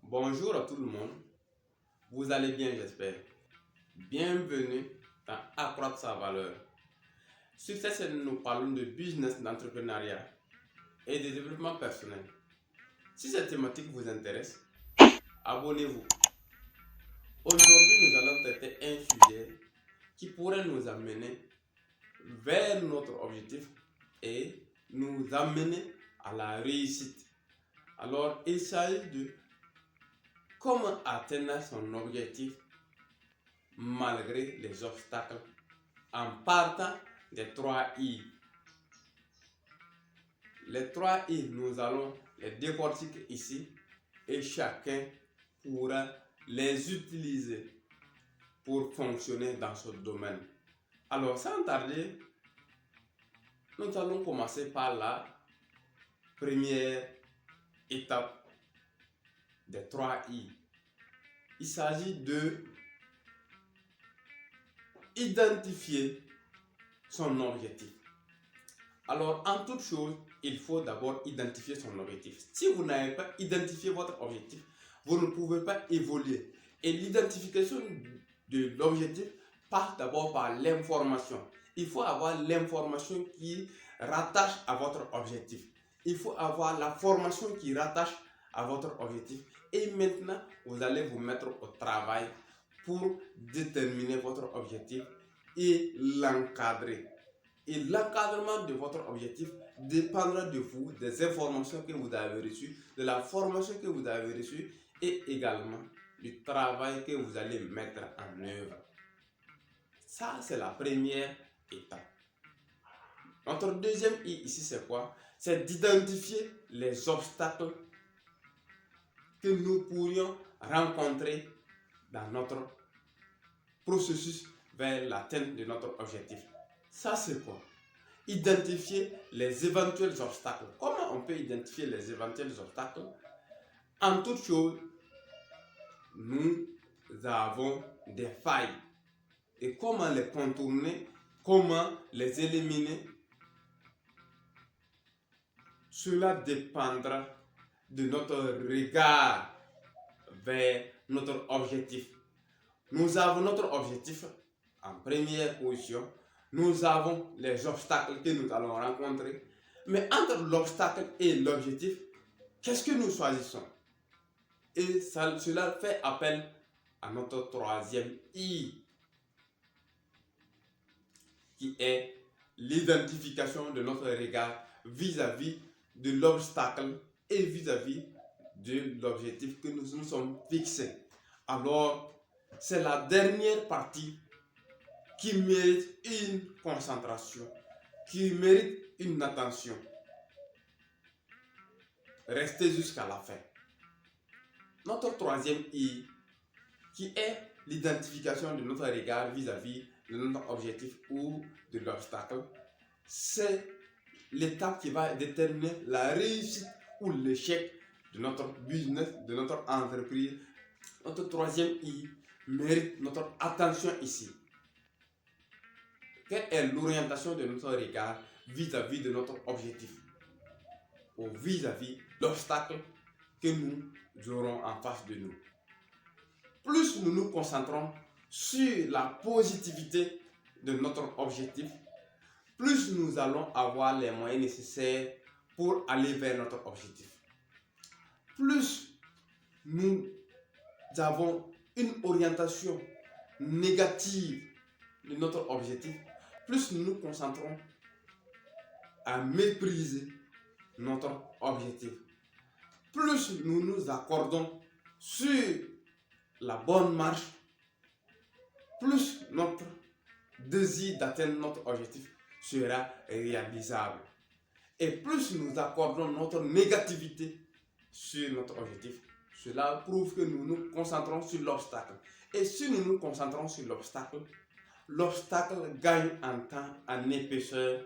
Bonjour à tout le monde, vous allez bien j'espère. Bienvenue dans Accroître sa valeur. Sur cette chaîne, nous parlons de business, d'entrepreneuriat et de développement personnel. Si cette thématique vous intéresse, abonnez-vous. Aujourd'hui, nous allons traiter un sujet qui pourrait nous amener vers notre objectif et nous amener à la réussite. Alors, il s'agit de comment atteindre son objectif malgré les obstacles en partant des 3 I. Les 3 I, nous allons les décortiquer ici et chacun pourra les utiliser pour fonctionner dans ce domaine. Alors, sans tarder, nous allons commencer par la première étape des 3 I. Il s'agit de identifier son objectif. Alors, en toute chose, il faut d'abord identifier son objectif. Si vous n'avez pas identifié votre objectif, vous ne pouvez pas évoluer. Et l'identification de l'objectif passe d'abord par l'information. Il faut avoir l'information qui rattache à votre objectif. Il faut avoir la formation qui rattache à votre objectif. Et maintenant, vous allez vous mettre au travail pour déterminer votre objectif et l'encadrer. Et l'encadrement de votre objectif dépendra de vous, des informations que vous avez reçues, de la formation que vous avez reçue et également du travail que vous allez mettre en œuvre. Ça, c'est la première étape. Notre deuxième I ici, c'est quoi? C'est d'identifier les obstacles que nous pourrions rencontrer dans notre processus vers l'atteinte de notre objectif. Ça, c'est quoi? Identifier les éventuels obstacles. Comment on peut identifier les éventuels obstacles? En toute chose, nous avons des failles. Et comment les contourner? Comment les éliminer? Cela dépendra de notre regard vers notre objectif. Nous avons notre objectif en première position. Nous avons les obstacles que nous allons rencontrer. Mais entre l'obstacle et l'objectif, qu'est-ce que nous choisissons? Et cela fait appel à notre troisième I, qui est l'identification de notre regard vis-à-vis de l'obstacle et vis-à-vis de l'objectif que nous nous sommes fixés. Alors, c'est la dernière partie qui mérite une concentration, qui mérite une attention. Restez jusqu'à la fin. Notre troisième I, qui est l'identification de notre regard vis-à-vis de notre objectif ou de l'obstacle, c'est l'étape qui va déterminer la réussite ou l'échec de notre business, de notre entreprise. Notre troisième I mérite notre attention ici. Quelle est l'orientation de notre regard vis-à-vis de notre objectif ou vis-à-vis de l'obstacle que nous aurons en face de nous? Plus nous nous concentrons sur la positivité de notre objectif, plus nous allons avoir les moyens nécessaires pour aller vers notre objectif. Plus nous avons une orientation négative de notre objectif, plus nous nous concentrons à mépriser notre objectif. Plus nous nous accordons sur la bonne marche, plus notre désir d'atteindre notre objectif sera réalisable. Et plus nous accordons notre négativité sur notre objectif, cela prouve que nous nous concentrons sur l'obstacle. Et si nous nous concentrons sur l'obstacle, l'obstacle gagne en temps, en épaisseur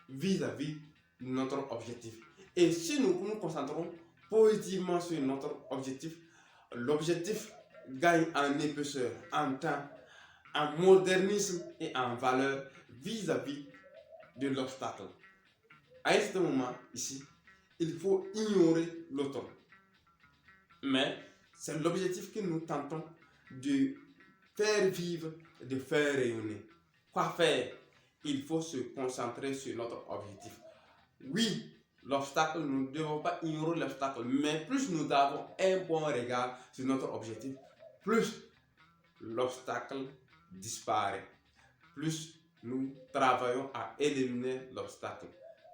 vis-à-vis de notre objectif. Et si nous nous concentrons positivement sur notre objectif, l'objectif gagne en épaisseur, en temps, en modernisme et en valeur vis-à-vis de l'obstacle. À ce moment ici, il faut ignorer l'autre. Mais C'est l'objectif que nous tentons de faire vivre, de faire rayonner. Quoi faire? Il faut se concentrer sur notre objectif. Oui, l'obstacle, nous ne devons pas ignorer l'obstacle, mais plus nous avons un bon regard sur notre objectif, plus l'obstacle disparaît. Plus nous travaillons à éliminer l'obstacle,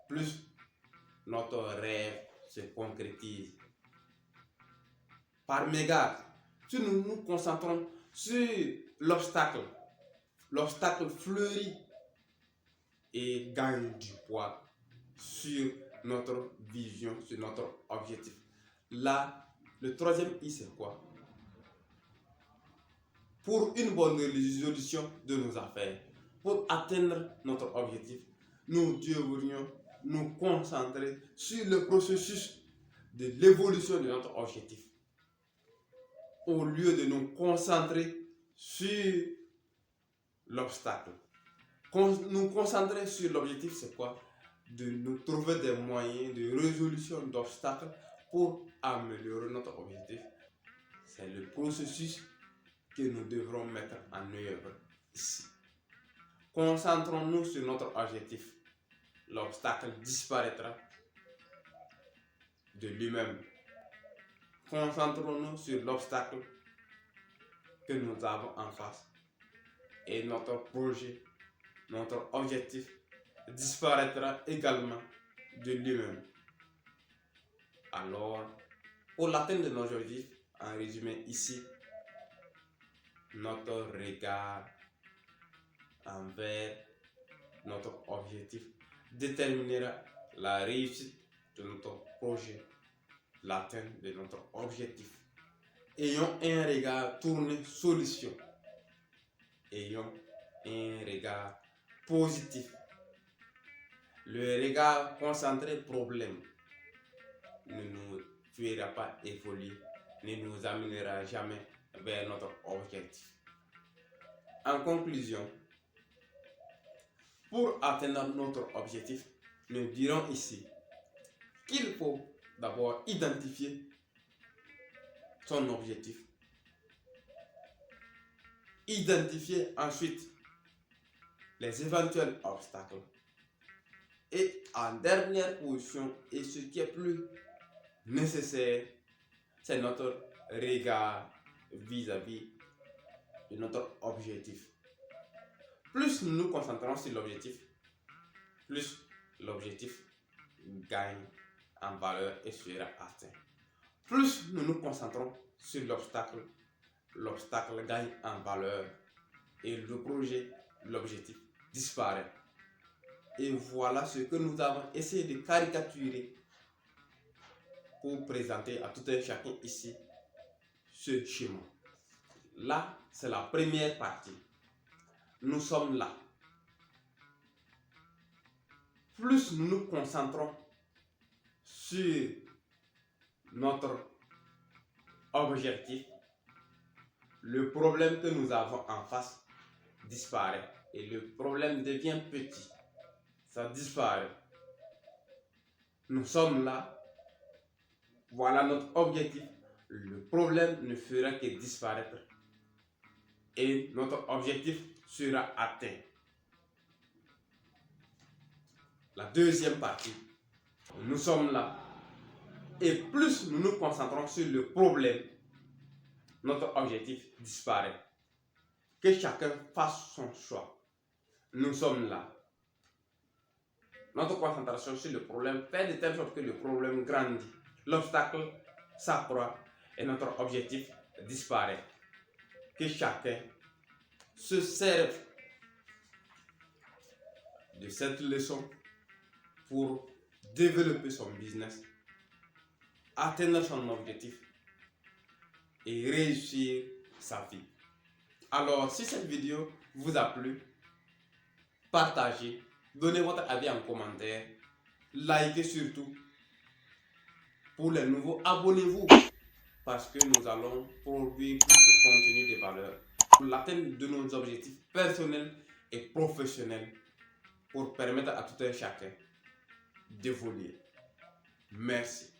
plus notre rêve se concrétise. Par mégarde, si nous nous concentrons sur l'obstacle, l'obstacle fleurit et gagne du poids sur notre vision, sur notre objectif. Là, le troisième I, c'est quoi? Pour une bonne résolution de nos affaires, pour atteindre notre objectif, nous devrions nous concentrer sur le processus de l'évolution de notre objectif, au lieu de nous concentrer sur l'obstacle. Nous concentrer sur l'objectif, c'est quoi? De nous trouver des moyens de résolution d'obstacles pour améliorer notre objectif. C'est le processus que nous devrons mettre en œuvre ici. Concentrons-nous sur notre objectif. L'obstacle disparaîtra de lui-même. Concentrons-nous sur l'obstacle que nous avons en face. Et notre projet, notre objectif disparaîtra également de lui-même. Alors, pour l'atteinte de nos objectifs, en résumé ici, notre regard envers notre objectif déterminera la réussite de notre projet, l'atteinte de notre objectif. Ayons un regard tourné solution. Ayons un regard positif. Le regard concentré problème ne nous fera pas évoluer, ne nous amènera jamais vers notre objectif. En conclusion, pour atteindre notre objectif, nous dirons ici qu'il faut d'abord identifier son objectif. Identifier ensuite les éventuels obstacles. Et en dernière position, et ce qui est plus nécessaire, c'est notre regard vis-à-vis de notre objectif. Plus nous nous concentrons sur l'objectif, plus l'objectif gagne en valeur et sera atteint. Plus nous nous concentrons sur l'obstacle, l'obstacle gagne en valeur et le projet, l'objectif disparaît. Et voilà ce que nous avons essayé de caricaturer pour présenter à tout un chacun ici ce schéma. Là, c'est la première partie. Nous sommes là. Plus nous nous concentrons sur notre objectif, le problème que nous avons en face disparaît et le problème devient petit. Ça disparaît. Nous sommes là. Voilà notre objectif. Le problème ne fera que disparaître et notre objectif sera atteint. La deuxième partie, nous sommes là. Et plus nous nous concentrons sur le problème, notre objectif disparaît. Que chacun fasse son choix. Nous sommes là. Notre concentration sur le problème fait de telle sorte que le problème grandit. L'obstacle s'accroît et notre objectif disparaît. Que chacun se serve de cette leçon pour développer son business, atteindre son objectif et réussir sa vie. Alors, si cette vidéo vous a plu, partagez, donnez votre avis en commentaire, likez surtout. Pour les nouveaux, abonnez-vous parce que nous allons produire plus de contenu de valeur pour l'atteinte de nos objectifs personnels et professionnels pour permettre à tout un chacun d'évoluer. Merci.